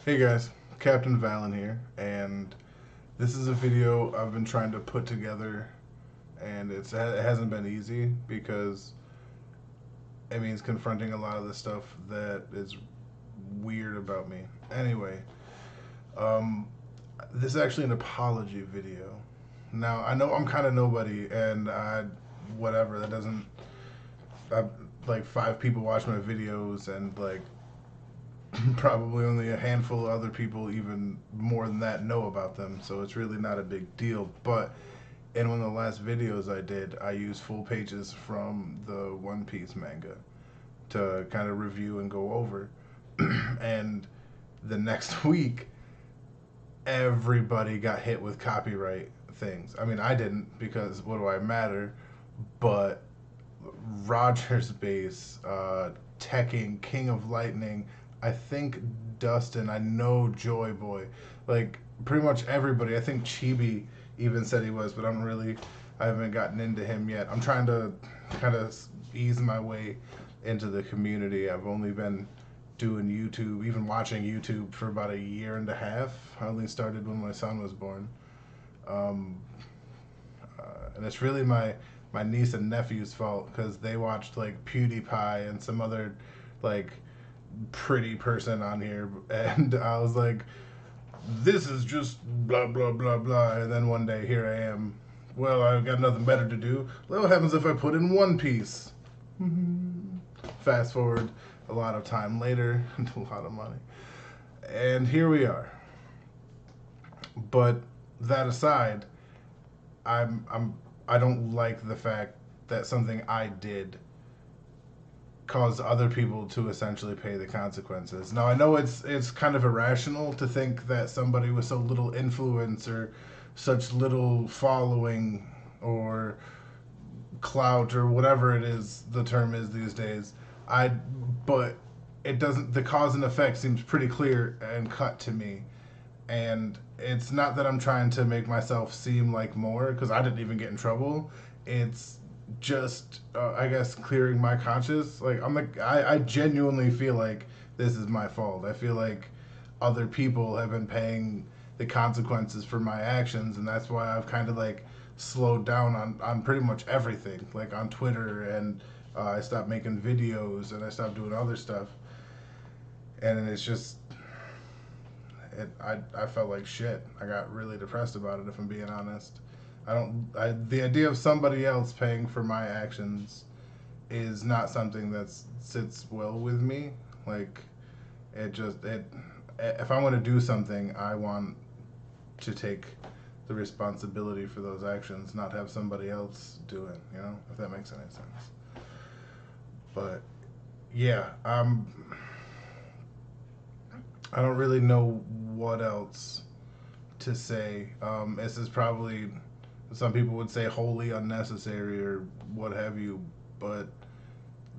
Hey guys, Captain Valen here, and this is a video I've been trying to put together, and it hasn't been easy because it means confronting a lot of the stuff that is weird about me. Anyway, um, this is actually an apology video. Now I know I'm kind of nobody, and whatever that doesn't. I, like 5 people watch my videos, and like probably only a handful of other people, even more than that, know about them. So it's really not a big deal. But in one of the last videos I did, I used full pages from the One Piece manga to kind of review and go over. And the next week, everybody got hit with copyright things. I mean, I didn't because what do I matter? But Rogers Base, Tekking, King of Lightning, I think Dustin, I know Joy Boy, like pretty much everybody. I think Chibi even said he was, but I haven't gotten into him yet. I'm trying to kind of ease my way into the community. I've only been doing YouTube, even watching YouTube for about a year and a half. I only started when my son was born. Um, and it's really my niece and nephew's fault because they watched like PewDiePie and some other like pretty person on here, and I was like, this is just blah blah blah blah. And then one day here I am. Well, I've got nothing better to do. What happens if I put in One Piece? Fast forward a lot of time later, and a lot of money, and here we are. But that aside, I don't like the fact that something I did caused other people to essentially pay the consequences. Now I know it's kind of irrational to think that somebody with so little influence or such little following or clout or whatever it is the term is these days. I but it doesn't, the cause and effect seems pretty clear and cut to me. And it's not that I'm trying to make myself seem like more because I didn't even get in trouble. It's just I guess clearing my conscience. Like I genuinely feel like this is my fault. I feel like other people have been paying the consequences for my actions, and that's why I've kind of like slowed down on pretty much everything, like on Twitter, and I stopped making videos and I stopped doing other stuff, and it's just I felt like shit. I got really depressed about it, if I'm being honest. The idea of somebody else paying for my actions is not something that sits well with me. Like, if I want to do something, I want to take the responsibility for those actions, not have somebody else do it, if that makes any sense. But yeah, I don't really know what else to say. This is probably, some people would say, wholly unnecessary or what have you, but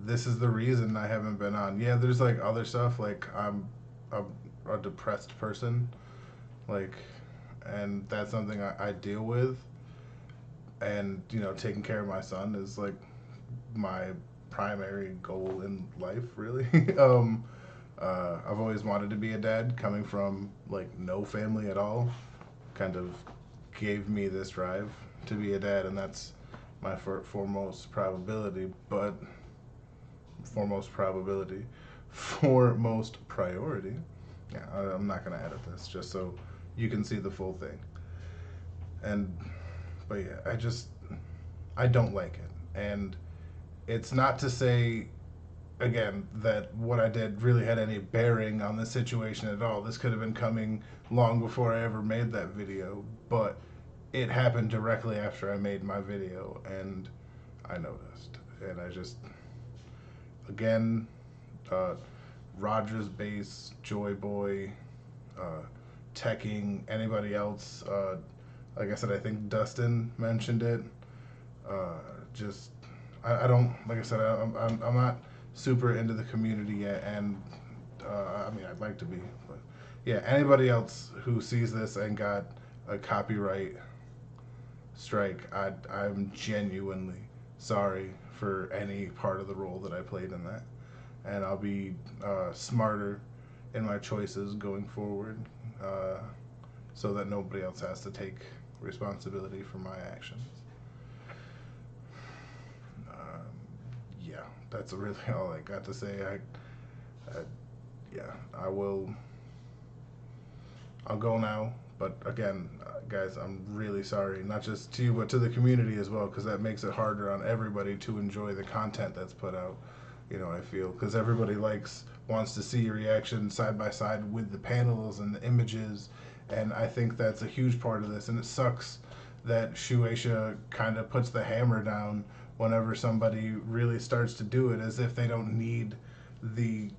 this is the reason I haven't been on. Yeah, there's like other stuff, like a, a depressed person, like, and that's something I deal with. And, taking care of my son is like my primary goal in life, really. I've always wanted to be a dad, coming from like no family at all. Kind of gave me this drive to be a dad, and that's my foremost probability. But foremost probability, foremost priority. Yeah, I'm not gonna edit this just so you can see the full thing. And but yeah, I don't like it, and it's not to say again that what I did really had any bearing on the situation at all. This could have been coming long before I ever made that video, but it happened directly after I made my video, and I noticed. And I just, again, uh, Rogers Base, Joy Boy, uh, Tekking, anybody else, like I said, I think Dustin mentioned it. Uh, just, I don't, like I said, I'm not super into the community yet, and I mean, I'd like to be, but yeah, anybody else who sees this and got a copyright strike, I'm genuinely sorry for any part of the role that I played in that, and I'll be smarter in my choices going forward, uh, so that nobody else has to take responsibility for my actions. Um, yeah, that's really all I got to say. I yeah, I will. I'll go now. But again, guys, I'm really sorry, not just to you, but to the community as well, because that makes it harder on everybody to enjoy the content that's put out. I feel because everybody wants to see your reaction side by side with the panels and the images, and I think that's a huge part of this. And it sucks that Shueisha kind of puts the hammer down whenever somebody really starts to do it, as if they don't need the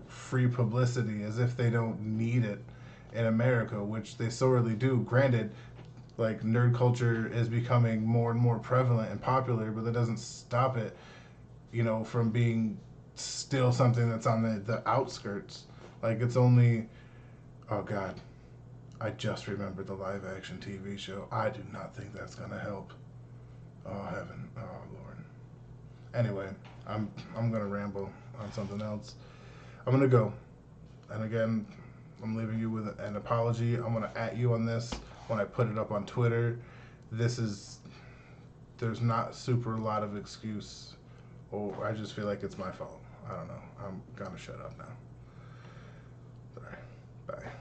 free publicity, as if they don't need it in America, which they sorely do. Granted, like nerd culture is becoming more and more prevalent and popular, but that doesn't stop it, from being still something that's on the outskirts. Like it's only, oh God, I just remembered the live action TV show. I do not think that's gonna help. Oh heaven, oh Lord. Anyway, I'm gonna ramble on something else. I'm gonna go, and again, I'm leaving you with an apology. I'm gonna at you on this when I put it up on Twitter. This is there's not super a lot of excuse, or I just feel like it's my fault. I don't know. I'm gonna shut up now. Sorry. Bye.